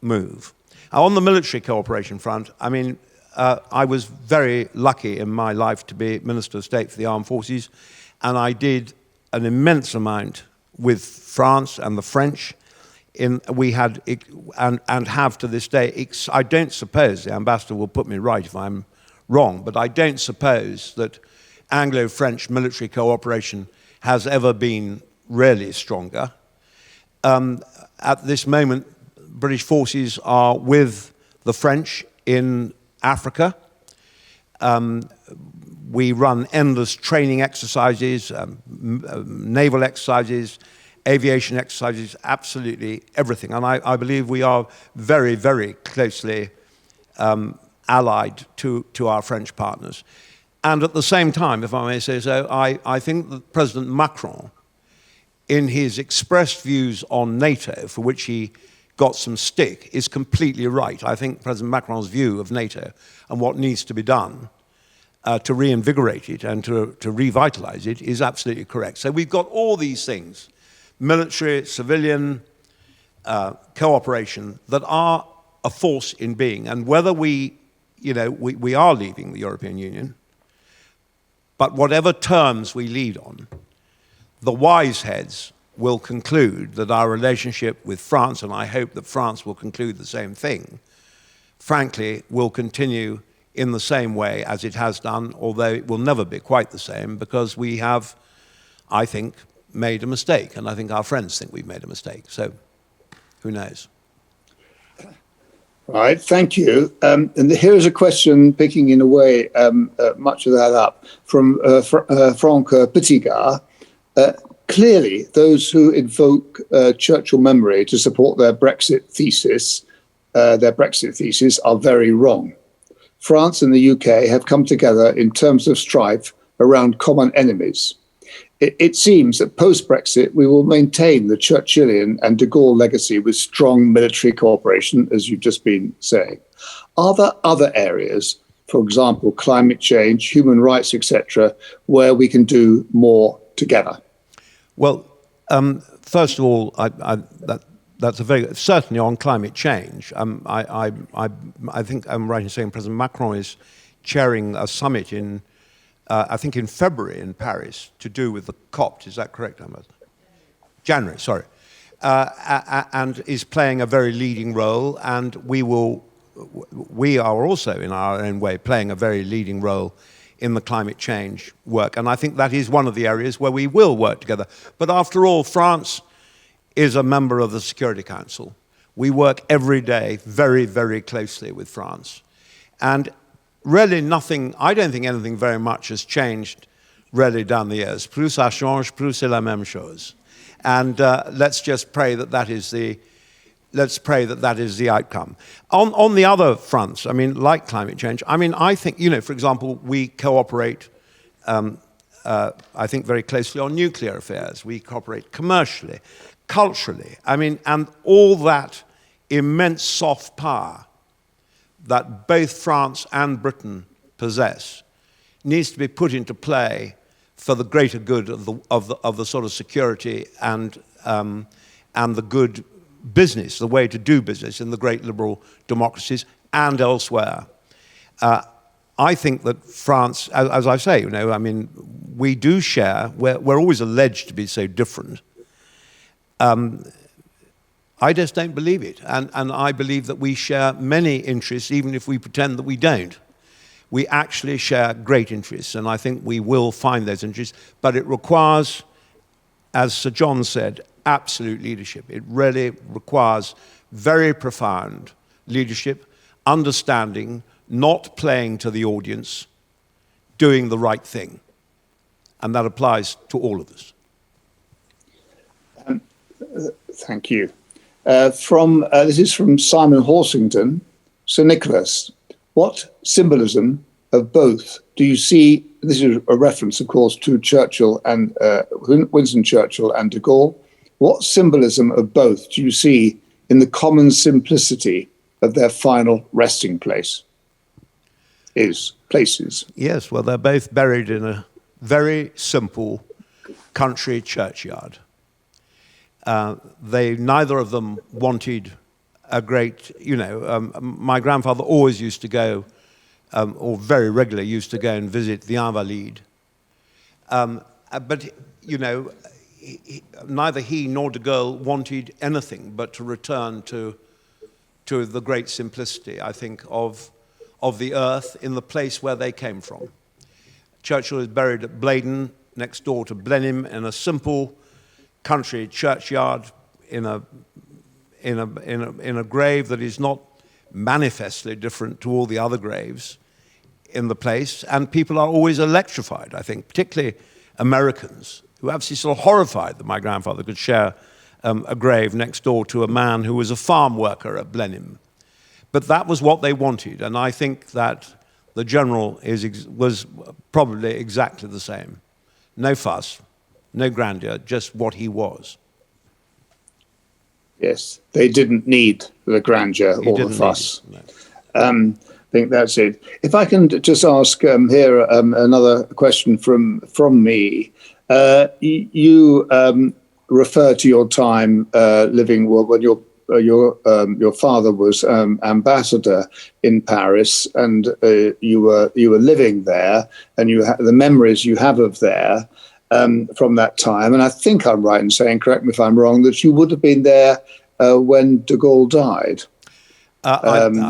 [SPEAKER 3] move. Now, on the military cooperation front, I mean, I was very lucky in my life to be Minister of State for the Armed Forces, and I did an immense amount with France and the French. We had, and have to this day, I don't suppose, the ambassador will put me right if I'm wrong, but I don't suppose that Anglo-French military cooperation has ever been really stronger. At this moment, British forces are with the French in Africa. We run endless training exercises, naval exercises, aviation exercises, absolutely everything. And I believe we are very, very closely allied to our French partners. And at the same time, if I may say so, I think that President Macron, in his expressed views on NATO, for which he got some stick, is completely right. I think President Macron's view of NATO and what needs to be done to reinvigorate it and to revitalize it is absolutely correct. So we've got all these things, military, civilian, cooperation, that are a force in being. And whether we are leaving the European Union, but whatever terms we lead on, the wise heads will conclude that our relationship with France, and I hope that France will conclude the same thing, frankly, will continue in the same way as it has done, although it will never be quite the same, because we have, I think, made a mistake, and I think our friends think we've made a mistake. So, who knows?
[SPEAKER 4] All right, thank you. And here is a question, picking in a way much of that up, from Franck Petitgard. Clearly, those who invoke Churchill memory to support their Brexit thesis are very wrong. France and the UK have come together in terms of strife around common enemies. It seems that post-Brexit, we will maintain the Churchillian and de Gaulle legacy with strong military cooperation, as you've just been saying. Are there other areas, for example, climate change, human rights, etc., where we can do more together?
[SPEAKER 3] Well, first of all, that's a very certainly on climate change. I think I'm right in saying President Macron is chairing a summit in, I think in February in Paris, to do with the COP. Is that correct, Ahmed? January, sorry. And is playing a very leading role, and we are also in our own way playing a very leading role in the climate change work. And I think that is one of the areas where we will work together. But after all, France is a member of the Security Council. We work every day very, very closely with France. And really nothing, I don't think anything very much has changed really down the years. Plus ça change, plus c'est la même chose. And let's just pray that that is the outcome. On the other fronts, I mean, like climate change, I mean, I think, you know, for example, we cooperate, I think, very closely on nuclear affairs. We cooperate commercially, culturally. I mean, and all that immense soft power that both France and Britain possess needs to be put into play for the greater good of the sort of security and the good business, the way to do business in the great liberal democracies and elsewhere. I think that France, as I say, you know, I mean, we do share, we're always alleged to be so different. I just don't believe it. And I believe that we share many interests, even if we pretend that we don't. We actually share great interests, and I think we will find those interests. But it requires, as Sir John said, absolute leadership. It really requires very profound leadership, understanding, not playing to the audience, doing the right thing. And that applies to all of us.
[SPEAKER 4] Thank you. This is from Simon Horsington. Sir Nicholas, what symbolism of both do you see? This is a reference, of course, to Churchill and Winston Churchill and de Gaulle. What symbolism of both do you see in the common simplicity of their final resting places?
[SPEAKER 3] Yes, well, they're both buried in a very simple country churchyard. Neither of them wanted a great, you know, my grandfather always used to go, or very regularly used to go and visit the Invalides. But, you know, neither he nor de Gaulle wanted anything but to return to the great simplicity, I think, of the earth in the place where they came from. Churchill is buried at Bladen, next door to Blenheim, in a simple country churchyard, in a grave that is not manifestly different to all the other graves in the place. And people are always electrified, I think, particularly Americans, who are absolutely sort of horrified that my grandfather could share a grave next door to a man who was a farm worker at Blenheim. But that was what they wanted, and I think that the general was probably exactly the same. No fuss, no grandeur, just what he was.
[SPEAKER 4] Yes, they didn't need the grandeur or the fuss. No. I think that's it. If I can just ask here another question from me. You refer to your time living when your father was ambassador in Paris, and you were living there, and the memories you have of there. from that time. And I think I'm right in saying, correct me if I'm wrong, that you would have been there when de Gaulle died.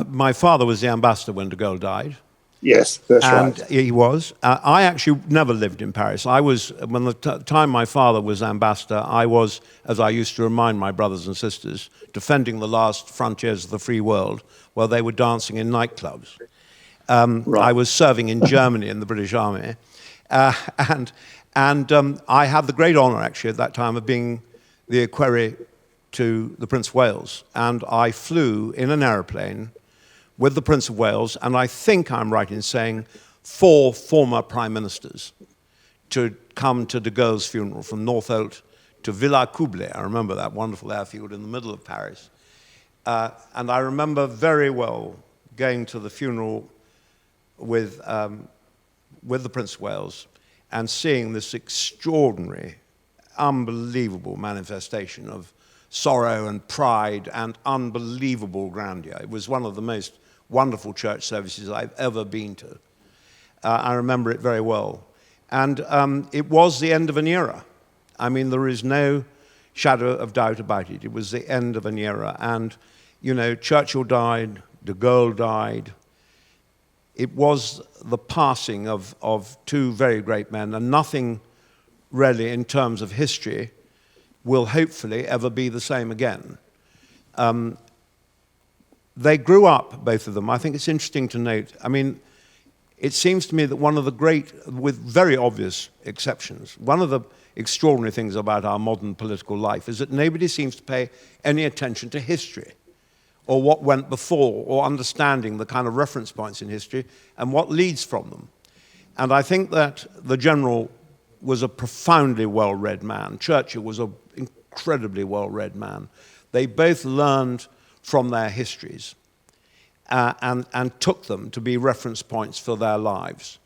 [SPEAKER 3] My father was the ambassador when de Gaulle died.
[SPEAKER 4] Yes, that's
[SPEAKER 3] And
[SPEAKER 4] right.
[SPEAKER 3] he was. I actually never lived in Paris. I was, when the time my father was ambassador, I was, as I used to remind my brothers and sisters, defending the last frontiers of the free world while they were dancing in nightclubs.
[SPEAKER 4] Right.
[SPEAKER 3] I was serving in Germany in the British Army. And I had the great honor, actually, at that time of being the equerry to the Prince of Wales. And I flew in an aeroplane with the Prince of Wales, and I think I'm right in saying 4 former prime ministers to come to de Gaulle's funeral from Northolt to Villers-Coublay. I remember that wonderful airfield in the middle of Paris. And I remember very well going to the funeral with the Prince of Wales and seeing this extraordinary, unbelievable manifestation of sorrow and pride and unbelievable grandeur. It was one of the most wonderful church services I've ever been to. I remember it very well. And it was the end of an era. I mean, there is no shadow of doubt about it. It was the end of an era. And, you know, Churchill died, de Gaulle died. It was the passing of 2 very great men, and nothing really in terms of history will hopefully ever be the same again. They grew up, both of them. I think it's interesting to note. I mean, it seems to me that one of the great, with very obvious exceptions, one of the extraordinary things about our modern political life is that nobody seems to pay any attention to history or what went before, or understanding the kind of reference points in history and what leads from them. And I think that the general was a profoundly well-read man. Churchill was an incredibly well-read man. They both learned from their histories and took them to be reference points for their lives.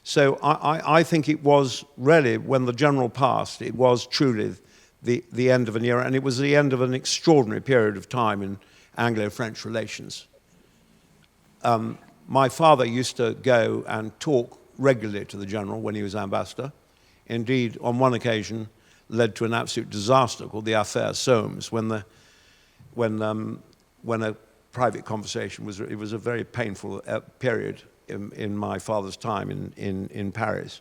[SPEAKER 3] So I think it was really, when the general passed, it was truly the end of an era, and it was the end of an extraordinary period of time in Anglo-French relations. My father used to go and talk regularly to the general when he was ambassador. Indeed, on one occasion, led to an absolute disaster called the affaire Soames, when a private conversation was. It was a very painful period in my father's time in Paris.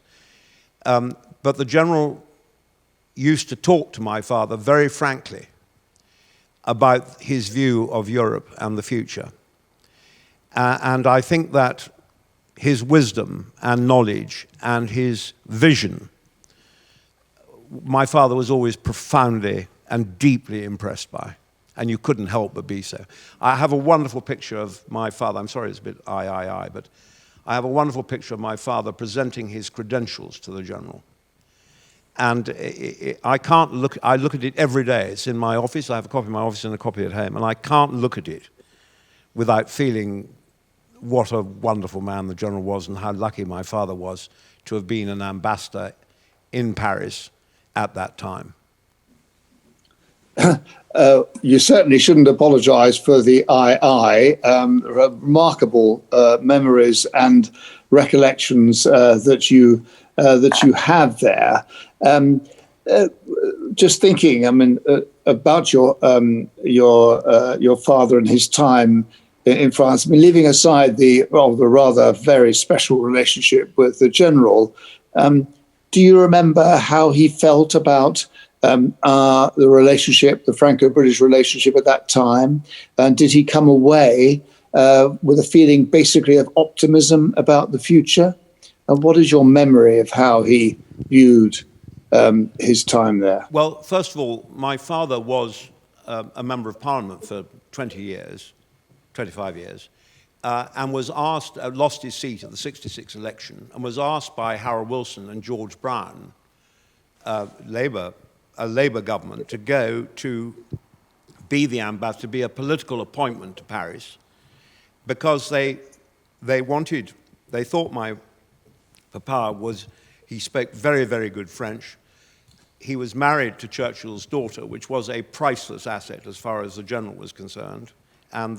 [SPEAKER 3] But the general used to talk to my father very frankly about his view of Europe and the future. And I think that his wisdom and knowledge and his vision, my father was always profoundly and deeply impressed by, and you couldn't help but be so. I have a wonderful picture of my father. I'm sorry it's a bit but I have a wonderful picture of my father presenting his credentials to the general. And I look at it every day. It's in my office. I have a copy in my office and a copy at home. And I can't look at it without feeling what a wonderful man the general was and how lucky my father was to have been an ambassador in Paris at that time.
[SPEAKER 4] You certainly shouldn't apologise for the remarkable memories and recollections that you have there. Just thinking, I mean, about your father and his time in France. I mean, leaving aside the rather very special relationship with the general, do you remember how he felt about the relationship, the Franco-British relationship at that time? And did he come away with a feeling basically of optimism about the future? And what is your memory of how he viewed his time there?
[SPEAKER 3] Well, first of all, my father was a member of Parliament for 25 years, and was asked, lost his seat at the 1966 election, and was asked by Harold Wilson and George Brown, a Labour government, to go to be the ambassador, to be a political appointment to Paris, because they thought my papa he spoke very, very good French. He was married to Churchill's daughter, which was a priceless asset as far as the general was concerned. And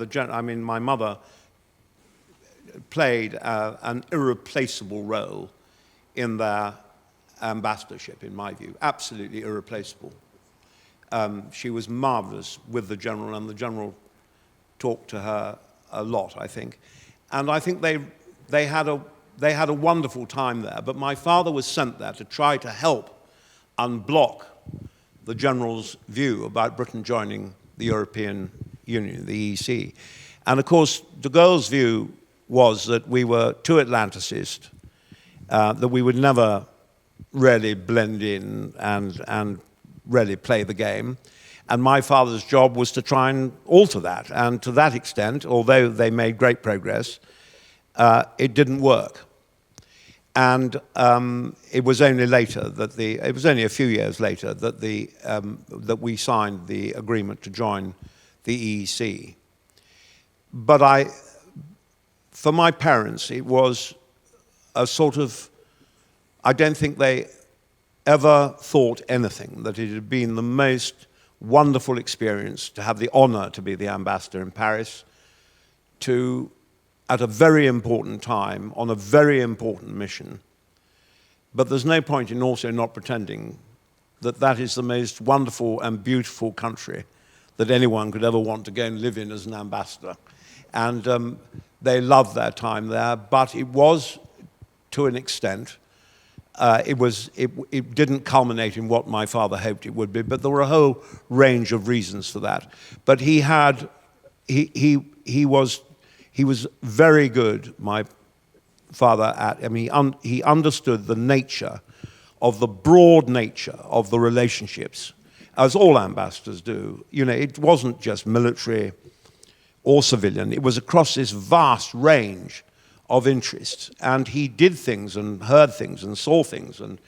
[SPEAKER 3] my mother played an irreplaceable role in their ambassadorship, in my view, absolutely irreplaceable. She was marvelous with the general, and the general talked to her a lot, I think. And I think they had a wonderful time there, but my father was sent there to try to help unblock the general's view about Britain joining the European Union, the EEC. And of course, de Gaulle's view was that we were too Atlanticist, that we would never really blend in and really play the game. And my father's job was to try and alter that. And to that extent, although they made great progress, it didn't work. And it was only later that it was only a few years later that that we signed the agreement to join the EEC. But for my parents, it was a sort of, I don't think they ever thought anything, that it had been the most wonderful experience to have the honor to be the ambassador in Paris, at a very important time, on a very important mission. But there's no point in also not pretending that that is the most wonderful and beautiful country that anyone could ever want to go and live in as an ambassador. And they loved their time there, but it was, to an extent, it didn't culminate in what my father hoped it would be, but there were a whole range of reasons for that. But he was very good, my father, he understood the nature of the broad nature of the relationships, as all ambassadors do. You know, it wasn't just military or civilian, it was across this vast range of interests. And he did things and heard things and saw things and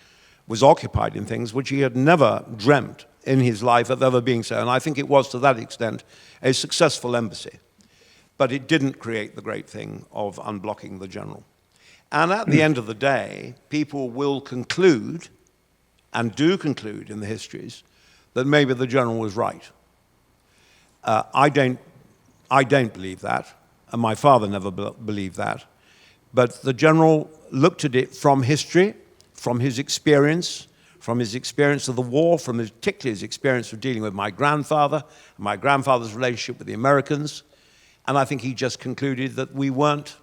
[SPEAKER 3] was occupied in things which he had never dreamt in his life of ever being so. And I think it was, to that extent, a successful embassy. But it didn't create the great thing of unblocking the general. And at the end of the day, people will conclude, and do conclude in the histories, that maybe the general was right. I don't believe that, and my father never believed that. But the general looked at it from history, from his experience of the war, particularly his experience of dealing with my grandfather's relationship with the Americans. And I think he just concluded that we weren't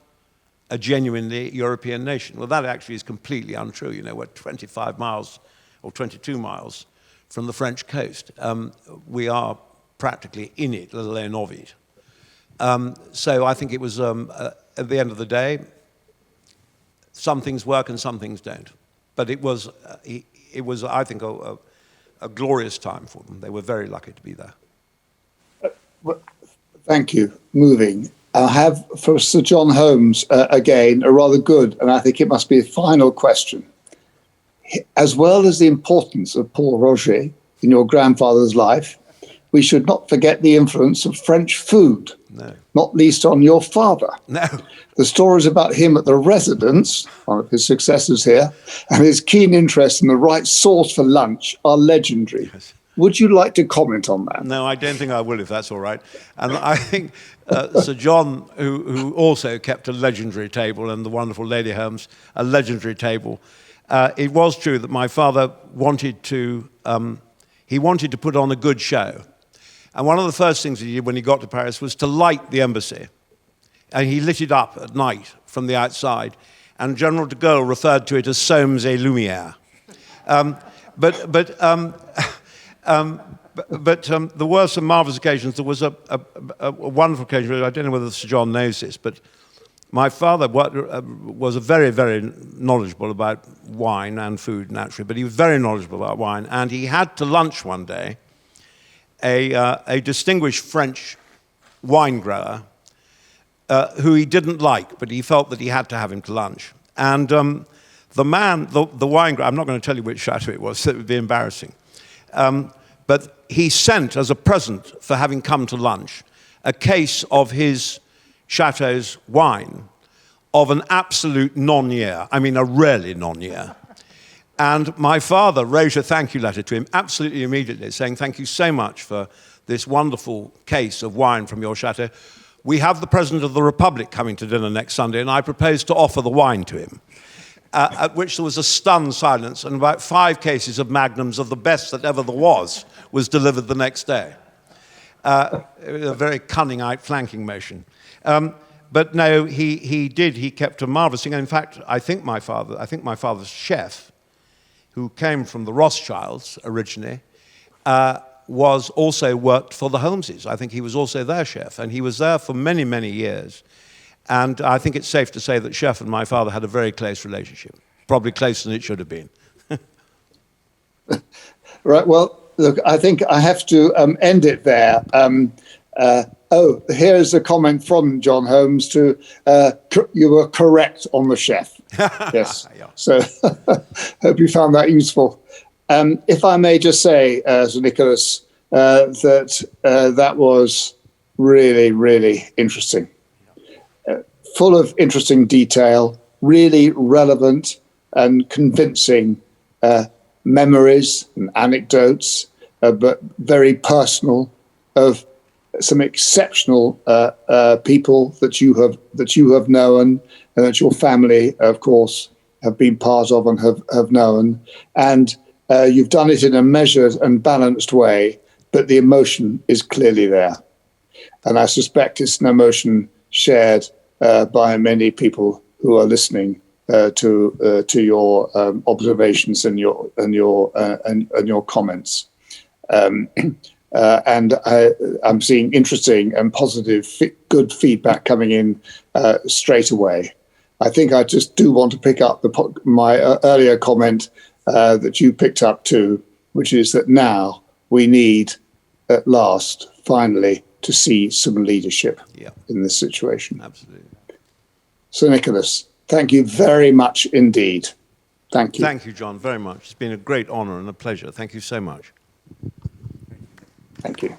[SPEAKER 3] a genuinely European nation. Well, that actually is completely untrue. You know, we're 25 miles or 22 miles from the French coast. We are practically in it, let alone of it. So I think it was, at the end of the day, some things work and some things don't. But it was I think, a glorious time for them. They were very lucky to be there.
[SPEAKER 4] Thank you. Moving. I have for Sir John Holmes, again, a rather good, and I think it must be a final question. As well as the importance of Paul Roget in your grandfather's life, we should not forget the influence of French food, not least on your father.
[SPEAKER 3] No.
[SPEAKER 4] The stories about him at the residence, one of his successors here, and his keen interest in the right sauce for lunch are legendary. Yes. Would you like to comment on that?
[SPEAKER 3] No, I don't think I will, if that's all right. And I think Sir John, who also kept a legendary table, and the wonderful Lady Holmes, a legendary table, it was true that my father wanted to put on a good show. And one of the first things he did when he got to Paris was to light the embassy. And he lit it up at night from the outside. And General de Gaulle referred to it as Soames et Lumière. But there were some marvelous occasions. There was a wonderful occasion. I don't know whether Sir John knows this, but my father was very, very knowledgeable about wine and food, naturally, but he was very knowledgeable about wine. And he had to lunch one day a distinguished French wine grower who he didn't like, but he felt that he had to have him to lunch. And the wine grower, I'm not going to tell you which chateau it was, so it would be embarrassing. But he sent, as a present for having come to lunch, a case of his chateau's wine of an absolute non-year. I mean, a really non-year. And my father wrote a thank you letter to him absolutely immediately, saying, "Thank you so much for this wonderful case of wine from your chateau. We have the President of the Republic coming to dinner next Sunday, and I propose to offer the wine to him." at which there was a stunned silence, and about 5 cases of magnums of the best that ever there was delivered the next day. It was a very cunning outflanking motion. But no, he kept a marvelous thing. And in fact, I think my father's chef, who came from the Rothschilds originally, was also worked for the Holmeses. I think he was also their chef, and he was there for many, many years. And I think it's safe to say that Chef and my father had a very close relationship, probably closer than it should have been.
[SPEAKER 4] Right, well, look, I think I have to end it there. Here's a comment from John Holmes to, you were correct on the chef. Yes,
[SPEAKER 3] Yeah.
[SPEAKER 4] So hope you found that useful. If I may just say, Sir Nicholas, that was really, really interesting. Full of interesting detail, really relevant and convincing memories and anecdotes, but very personal, of some exceptional people that you have known, and that your family, of course, have been part of and have known. And you've done it in a measured and balanced way, but the emotion is clearly there. And I suspect it's an emotion shared by many people who are listening to your observations and your comments. And I'm seeing interesting and positive, good feedback coming in straight away. I think I just do want to pick up my earlier comment that you picked up too, which is that now we need, at last, finally, to see some leadership in this situation.
[SPEAKER 3] Absolutely.
[SPEAKER 4] Sir Nicholas, thank you very much indeed. Thank you.
[SPEAKER 3] Thank you, John, very much. It's been a great honor and a pleasure. Thank you so much.
[SPEAKER 4] Thank you.